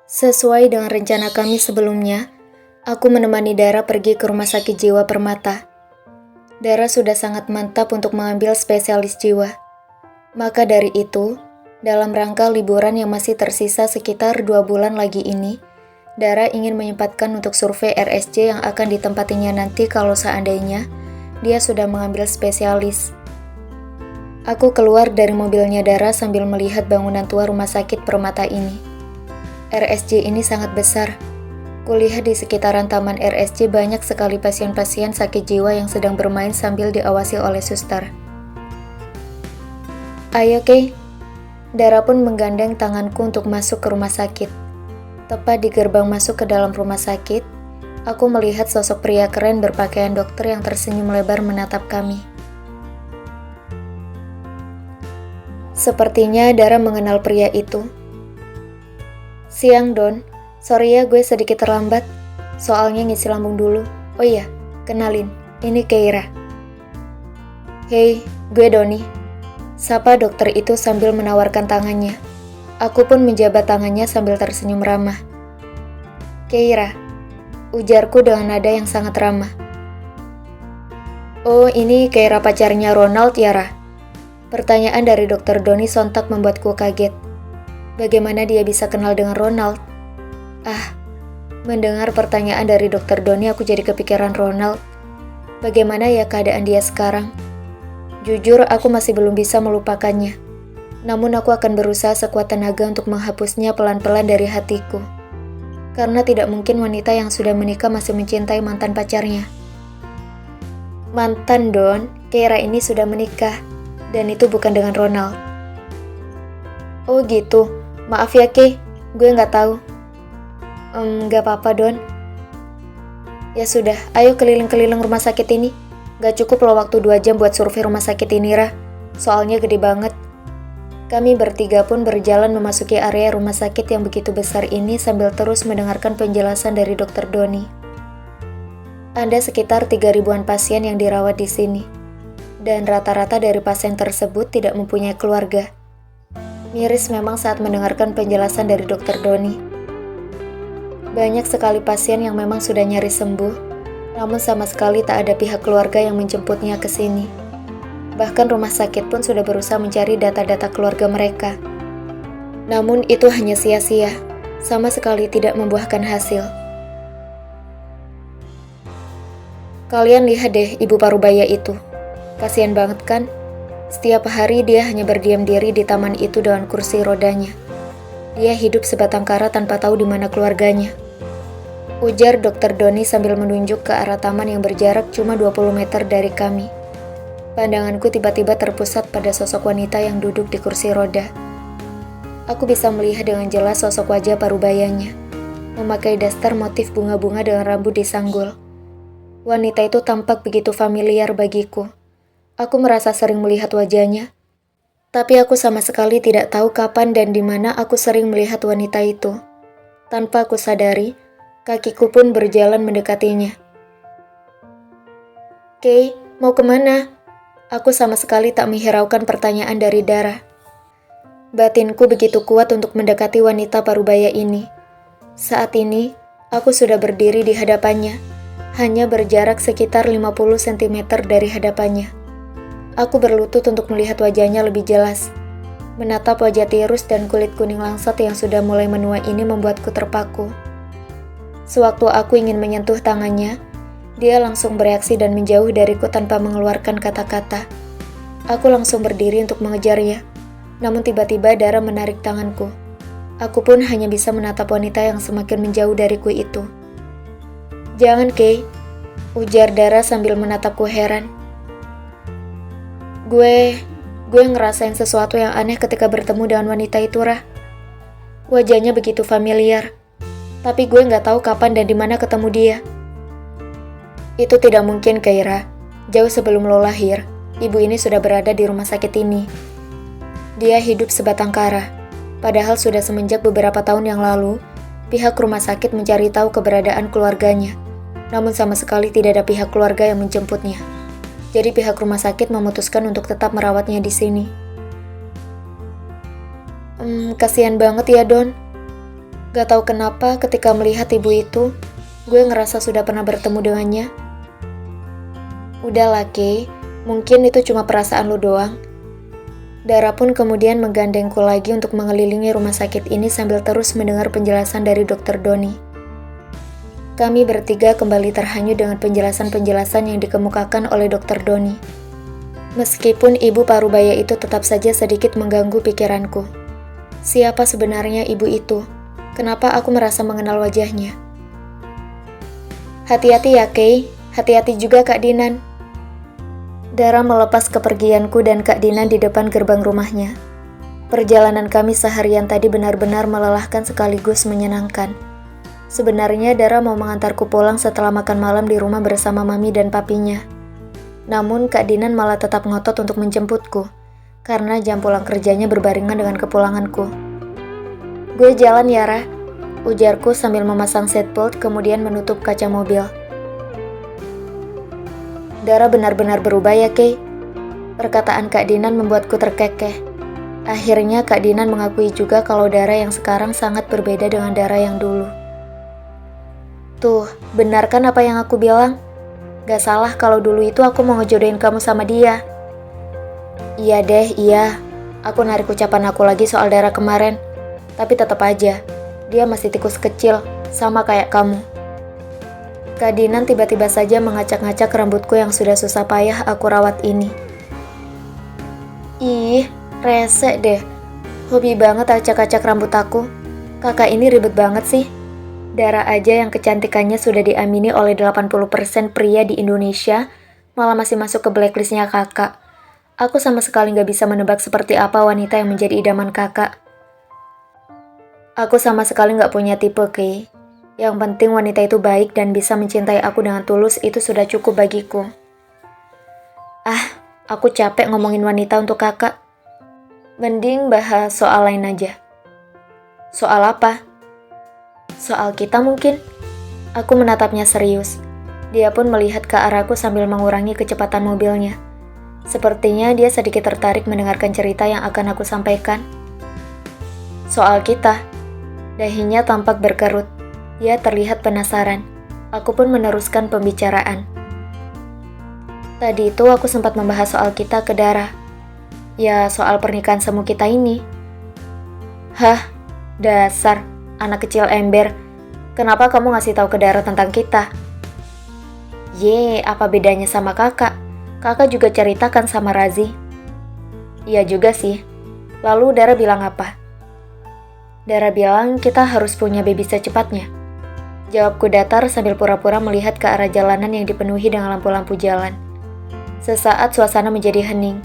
Sesuai dengan rencana kami sebelumnya, aku menemani Dara pergi ke Rumah Sakit Jiwa Permata. Dara sudah sangat mantap untuk mengambil spesialis jiwa. Maka dari itu, dalam rangka liburan yang masih tersisa sekitar 2 bulan lagi ini, Dara ingin menyempatkan untuk survei RSJ yang akan ditempatinya nanti kalau seandainya dia sudah mengambil spesialis. Aku keluar dari mobilnya Dara sambil melihat bangunan tua Rumah Sakit Permata ini. RSJ ini sangat besar. Kulihat di sekitaran taman RSJ banyak sekali pasien-pasien sakit jiwa yang sedang bermain sambil diawasi oleh suster. Ayo Kay. Dara pun menggandeng tanganku untuk masuk ke rumah sakit. Tepat di gerbang masuk ke dalam rumah sakit, aku melihat sosok pria keren berpakaian dokter yang tersenyum lebar menatap kami. Sepertinya Dara mengenal pria itu. Siang Don, sorry ya gue sedikit terlambat, soalnya ngisi lambung dulu. Oh iya, kenalin, ini Keira. Hei, gue Doni. Sapa dokter itu sambil menawarkan tangannya. Aku pun menjabat tangannya sambil tersenyum ramah. Keira, ujarku dengan nada yang sangat ramah. Oh, ini Keira pacarnya Ronald ya, Ra? Pertanyaan dari dokter Doni sontak membuatku kaget. Bagaimana dia bisa kenal dengan Ronald? Mendengar pertanyaan dari dokter Doni aku jadi kepikiran Ronald. Bagaimana ya keadaan dia sekarang? Jujur aku masih belum bisa melupakannya. Namun aku akan berusaha sekuat tenaga untuk menghapusnya pelan-pelan dari hatiku. Karena tidak mungkin wanita yang sudah menikah masih mencintai mantan pacarnya. Mantan Don, Keira ini sudah menikah. Dan itu bukan dengan Ronald. Oh gitu, maaf ya Kay, gue nggak tahu. Nggak apa-apa Don. Ya sudah, ayo keliling-keliling rumah sakit ini. Gak cukup loh waktu 2 jam buat survei rumah sakit ini, Ra. Soalnya gede banget. Kami bertiga pun berjalan memasuki area rumah sakit yang begitu besar ini sambil terus mendengarkan penjelasan dari dokter Doni. Ada sekitar 3.000-an pasien yang dirawat di sini. Dan rata-rata dari pasien tersebut tidak mempunyai keluarga. Miris memang saat mendengarkan penjelasan dari dokter Doni. Banyak sekali pasien yang memang sudah nyaris sembuh, namun sama sekali tak ada pihak keluarga yang menjemputnya ke sini. Bahkan rumah sakit pun sudah berusaha mencari data-data keluarga mereka. Namun itu hanya sia-sia, sama sekali tidak membuahkan hasil. Kalian lihat deh ibu parubaya itu. Kasian banget kan? Setiap hari dia hanya berdiam diri di taman itu dengan kursi rodanya. Dia hidup sebatang kara tanpa tahu di mana keluarganya. Ujar dokter Doni sambil menunjuk ke arah taman yang berjarak cuma 20 meter dari kami. Pandanganku tiba-tiba terpusat pada sosok wanita yang duduk di kursi roda. Aku bisa melihat dengan jelas sosok wajah parubayanya. Memakai daster motif bunga-bunga dengan rambut disanggul. Wanita itu tampak begitu familiar bagiku. Aku merasa sering melihat wajahnya. Tapi aku sama sekali tidak tahu kapan dan di mana aku sering melihat wanita itu. Tanpa aku sadari, kakiku pun berjalan mendekatinya. Kay, mau kemana? Aku sama sekali tak menghiraukan pertanyaan dari Dara. Batinku begitu kuat untuk mendekati wanita parubaya ini. Saat ini, aku sudah berdiri di hadapannya, hanya berjarak sekitar 50 cm dari hadapannya. Aku berlutut untuk melihat wajahnya lebih jelas. Menatap wajah tirus dan kulit kuning langsat yang sudah mulai menua ini membuatku terpaku. Sewaktu aku ingin menyentuh tangannya, dia langsung bereaksi dan menjauh dariku tanpa mengeluarkan kata-kata. Aku langsung berdiri untuk mengejarnya, namun tiba-tiba Dara menarik tanganku. Aku pun hanya bisa menatap wanita yang semakin menjauh dariku itu. Jangan Kay, ujar Dara sambil menatapku heran. Gue ngerasain sesuatu yang aneh ketika bertemu dengan wanita itu, Rah. Wajahnya begitu familiar, tapi gue nggak tahu kapan dan di mana ketemu dia. Itu tidak mungkin, Keira. Jauh sebelum lo lahir, ibu ini sudah berada di rumah sakit ini. Dia hidup sebatang kara, padahal sudah semenjak beberapa tahun yang lalu, pihak rumah sakit mencari tahu keberadaan keluarganya. Namun sama sekali tidak ada pihak keluarga yang menjemputnya. Jadi pihak rumah sakit memutuskan untuk tetap merawatnya di sini. Kasihan banget ya, Don. Gak tahu kenapa ketika melihat ibu itu, gue ngerasa sudah pernah bertemu dengannya. Udahlah Kay, mungkin itu cuma perasaan lu doang. Dara pun kemudian menggandengku lagi untuk mengelilingi rumah sakit ini sambil terus mendengar penjelasan dari Dr. Doni. Kami bertiga kembali terhanyut dengan penjelasan-penjelasan yang dikemukakan oleh Dr. Doni. Meskipun ibu parubaya itu tetap saja sedikit mengganggu pikiranku. Siapa sebenarnya ibu itu? Kenapa aku merasa mengenal wajahnya? Hati-hati ya Kay, hati-hati juga Kak Dinan. Dara melepas kepergianku dan Kak Dinan di depan gerbang rumahnya. Perjalanan kami seharian tadi benar-benar melelahkan sekaligus menyenangkan. Sebenarnya Dara mau mengantarku pulang setelah makan malam di rumah bersama Mami dan papinya. Namun Kak Dinan malah tetap ngotot untuk menjemputku, karena jam pulang kerjanya berbarengan dengan kepulanganku. Gue jalan ya, Ra, ujarku sambil memasang seatbelt kemudian menutup kaca mobil. Dara benar-benar berubah ya, Kay. Perkataan Kak Dinan membuatku terkekeh. Akhirnya Kak Dinan mengakui juga kalau Dara yang sekarang sangat berbeda dengan Dara yang dulu. Tuh, benar kan apa yang aku bilang? Gak salah kalau dulu itu aku mau ngejodohin kamu sama dia. Iya deh, iya. Aku narik ucapan aku lagi soal Dara kemarin. Tapi tetap aja, dia masih tikus kecil, sama kayak kamu. Kak Dinan tiba-tiba saja mengacak-ngacak rambutku yang sudah susah payah aku rawat ini. Ih, rese deh. Hobi banget acak-acak rambut aku. Kakak ini ribet banget sih. Dara aja yang kecantikannya sudah diamini oleh 80% pria di Indonesia, malah masih masuk ke blacklistnya kakak. Aku sama sekali gak bisa menebak seperti apa wanita yang menjadi idaman kakak. Aku sama sekali gak punya tipe, Kay. Yang penting wanita itu baik dan bisa mencintai aku dengan tulus, itu sudah cukup bagiku. Aku capek ngomongin wanita untuk kakak. Mending bahas soal lain aja. Soal apa? Soal kita mungkin. Aku menatapnya serius. Dia pun melihat ke arahku sambil mengurangi kecepatan mobilnya. Sepertinya dia sedikit tertarik mendengarkan cerita yang akan aku sampaikan. Soal kita. Dahinya tampak berkerut. Dia terlihat penasaran. Aku pun meneruskan pembicaraan. Tadi itu aku sempat membahas soal kita ke Dara. Ya, soal pernikahan semu kita ini. Hah? Dasar, anak kecil ember. Kenapa kamu ngasih tahu ke Dara tentang kita? Apa bedanya sama kakak? Kakak juga ceritakan sama Razi. Iya juga sih. Lalu Dara bilang apa? Dara bilang kita harus punya baby secepatnya. Jawabku datar sambil pura-pura melihat ke arah jalanan yang dipenuhi dengan lampu-lampu jalan. Sesaat suasana menjadi hening.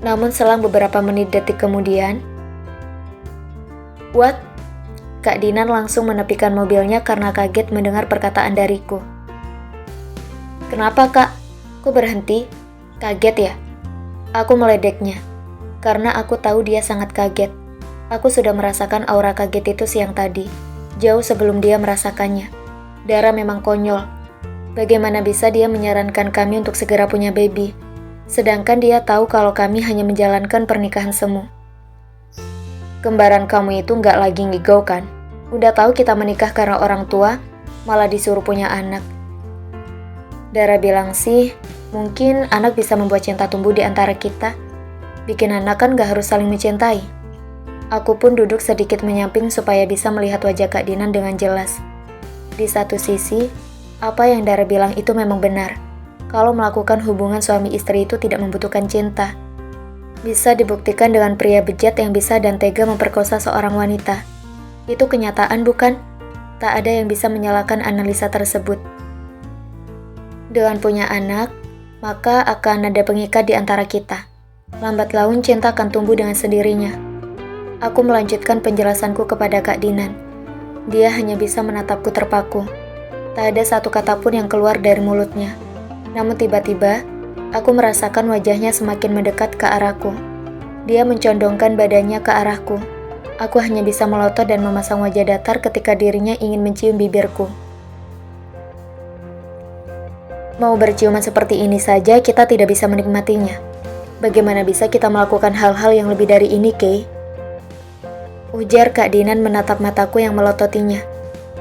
Namun selang beberapa menit detik kemudian, What? Kak Dinan langsung menepikan mobilnya karena kaget mendengar perkataan dariku. Kenapa kak? Kok berhenti? Kaget ya? Aku meledeknya. Karena aku tahu dia sangat kaget. Aku sudah merasakan aura kaget itu siang tadi. Jauh sebelum dia merasakannya. Dara memang konyol. Bagaimana bisa dia menyarankan kami untuk segera punya baby? Sedangkan dia tahu kalau kami hanya menjalankan pernikahan semu. Kembaran kamu itu nggak lagi ngigau kan? Udah tahu kita menikah karena orang tua, malah disuruh punya anak. Dara bilang sih, mungkin anak bisa membuat cinta tumbuh di antara kita. Bikin anak kan nggak harus saling mencintai. Aku pun duduk sedikit menyamping supaya bisa melihat wajah Kak Dinan dengan jelas. Di satu sisi, apa yang Dara bilang itu memang benar. Kalau melakukan hubungan suami istri itu tidak membutuhkan cinta. Bisa dibuktikan dengan pria bejat yang bisa dan tega memperkosa seorang wanita. Itu kenyataan bukan? Tak ada yang bisa menyalahkan analisa tersebut. Dengan punya anak, maka akan ada pengikat di antara kita. Lambat laun cinta akan tumbuh dengan sendirinya. Aku melanjutkan penjelasanku kepada Kak Dinan. Dia hanya bisa menatapku terpaku. Tak ada satu kata pun yang keluar dari mulutnya. Namun tiba-tiba, aku merasakan wajahnya semakin mendekat ke arahku. Dia mencondongkan badannya ke arahku. Aku hanya bisa melotot dan memasang wajah datar ketika dirinya ingin mencium bibirku. Mau berciuman seperti ini saja kita tidak bisa menikmatinya. Bagaimana bisa kita melakukan hal-hal yang lebih dari ini, Kay? Ujar Kak Dinan menatap mataku yang melototinya.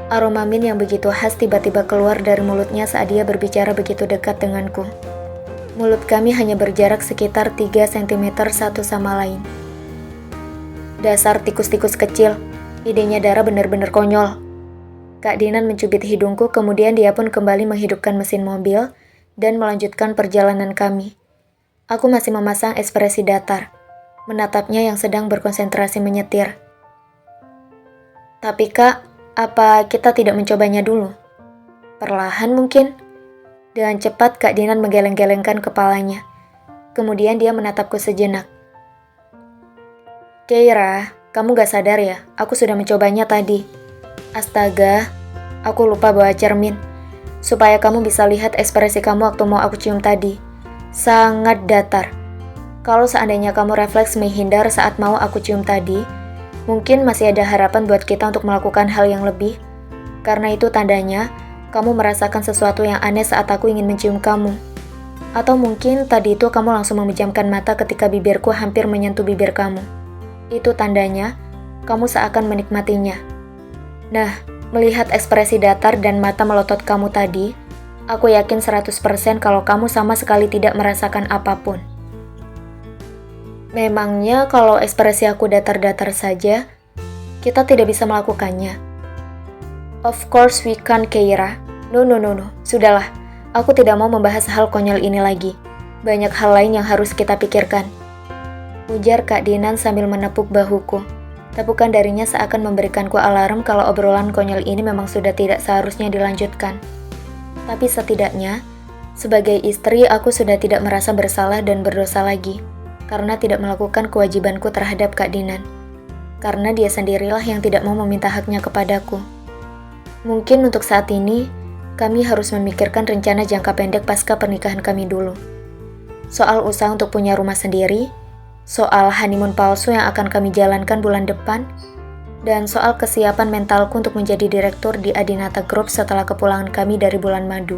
Aroma mint yang begitu khas tiba-tiba keluar dari mulutnya saat dia berbicara begitu dekat denganku. Mulut kami hanya berjarak sekitar 3 cm satu sama lain. Dasar tikus-tikus kecil, idenya Dara benar-benar konyol. Kak Dinan mencubit hidungku, kemudian dia pun kembali menghidupkan mesin mobil dan melanjutkan perjalanan kami. Aku masih memasang ekspresi datar, menatapnya yang sedang berkonsentrasi menyetir. Tapi Kak, apa kita tidak mencobanya dulu? Perlahan mungkin? Dengan cepat Kak Dinan menggeleng-gelengkan kepalanya. Kemudian dia menatapku sejenak. Keira, kamu gak sadar ya? Aku sudah mencobanya tadi. Astaga, aku lupa bawa cermin. Supaya kamu bisa lihat ekspresi kamu waktu mau aku cium tadi. Sangat datar. Kalau seandainya kamu refleks menghindar saat mau aku cium tadi, mungkin masih ada harapan buat kita untuk melakukan hal yang lebih. Karena itu tandanya, kamu merasakan sesuatu yang aneh saat aku ingin mencium kamu. Atau mungkin tadi itu kamu langsung memejamkan mata ketika bibirku hampir menyentuh bibir kamu. Itu tandanya, kamu seakan menikmatinya. Nah, melihat ekspresi datar dan mata melotot kamu tadi, aku yakin 100% kalau kamu sama sekali tidak merasakan apapun. Memangnya kalau ekspresi aku datar-datar saja, kita tidak bisa melakukannya? Of course we can, Keira. No, sudahlah. Aku tidak mau membahas hal konyol ini lagi. Banyak hal lain yang harus kita pikirkan. Ujar Kak Dinan sambil menepuk bahuku. Tepukan darinya seakan memberikanku alarm kalau obrolan konyol ini memang sudah tidak seharusnya dilanjutkan. Tapi setidaknya, sebagai istri aku sudah tidak merasa bersalah dan berdosa lagi, karena tidak melakukan kewajibanku terhadap Kak Dinan. Karena dia sendirilah yang tidak mau meminta haknya kepadaku. Mungkin untuk saat ini, kami harus memikirkan rencana jangka pendek pasca pernikahan kami dulu. Soal usaha untuk punya rumah sendiri, soal honeymoon palsu yang akan kami jalankan bulan depan, dan soal kesiapan mentalku untuk menjadi direktur di Adinata Group setelah kepulangan kami dari bulan madu.